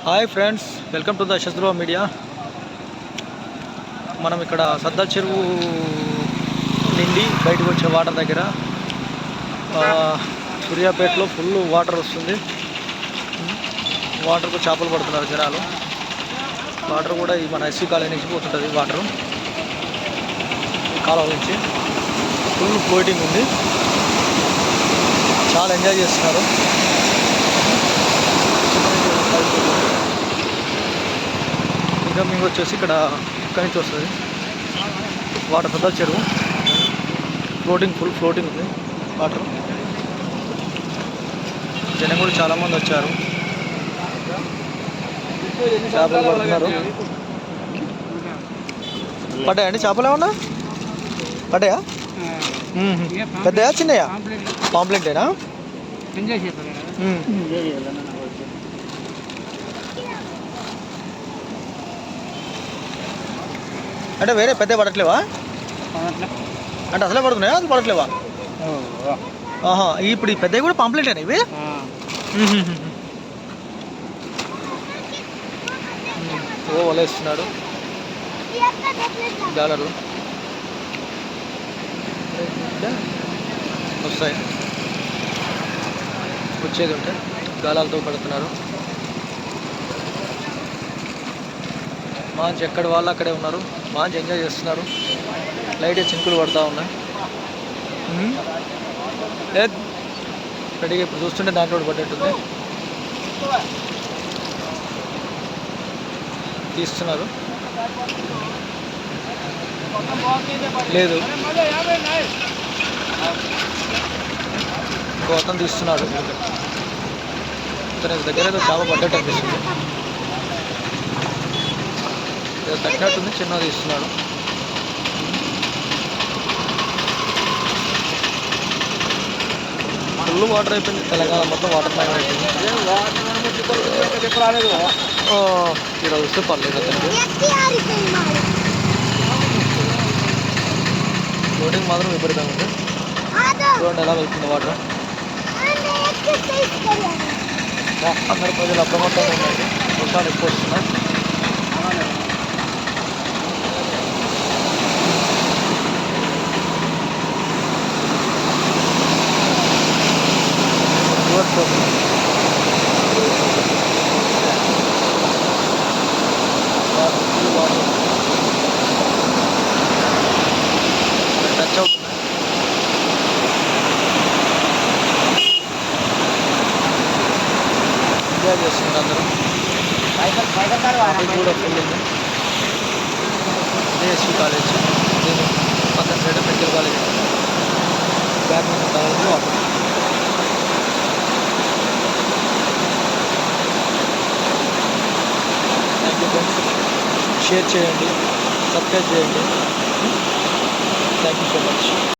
Hi friends, welcome to the శత్రువ media. మనం ఇక్కడ సద్దా చెరువు నిండి బయటకు వచ్చే వాటర్ దగ్గర సూర్యాపేటలో ఫుల్ వాటర్ వస్తుంది. వాటర్కు చేపలు పడుతున్నారు జనాలు. వాటర్ కూడా ఈ మన ఎస్సీ కాలేజీ నుంచి పోతుంటుంది. వాటరు కాలువ నుంచి ఫుల్ ఫ్లోటింగ్ ఉంది. చాలా ఎంజాయ్ చేస్తున్నారు. ఇంకా మీకు వచ్చేసి ఇక్కడ నుంచి వస్తుంది వాటర్. సద్దా చెరువు ఫుల్ ఫ్లోటింగ్ ఉంది వాటర్. జనం కూడా చాలామంది వచ్చారు, చేపలు పడుతున్నారు. పడ్డాయండి చేపలు? ఏమన్నా పడ్డాయా? పెద్దయా చిన్నయా? పాంప్లెంటేనా? అంటే వేరే పెద్ద పడట్లేవా? అంటే అసలే పడుతున్నాయా? అది పడట్లేవా? ఆహా, ఇప్పుడు ఈ పెద్దవి కూడా పాంప్లెంటేనా ఇవి? వలేస్తున్నాడు డాలర్లు వస్తాయి. వచ్చేది ఉంటే గాలాలతో పడుతున్నారు. మంచి ఎక్కడ వాళ్ళు అక్కడే ఉన్నారు. మంచి ఎంజాయ్ చేస్తున్నారు. లైట్గా చినుకులు పడుతూ ఉన్నాయి. రెడీగా ఇప్పుడు చూస్తుంటే దాంట్లో పడ్డట్టుంది. తీస్తున్నారు. లేదు, ఇంకో అతను తీస్తున్నాడు. ఇతని దగ్గర ఏదో చేప పడ్డట్టు అనిపిస్తుంది. ఏదో తగ్గినట్టుంది, చిన్న తీస్తున్నాడు. ఫుల్ వాటర్ అయిపోయింది. తెలంగాణ మొత్తం వాటర్ పైన అయిపోయింది. ఇక్కడ వస్తే పర్లేదు. అతనికి ఫ్లోటింగ్ మాత్రం విపరీతంగా ఉంది. చూడండి ఎలా వెళ్తుంది వాటర్. అందరు ప్రజలు అప్రమత్తంగా ఉండండి. వర్షాలు ఎక్కువ వస్తున్నాయి. టచ్ అవుతుంది. ఎంజాయ్ చేస్తున్నారు అందరూ. కూడా ఫుల్ ఉంది. ఎస్సీ కాలేజ్, నేను పక్కన side medical college, badminton college water. Thank you friends. Share చేయండి, సబ్స్క్రైబ్ చేయండి. Thank you so much.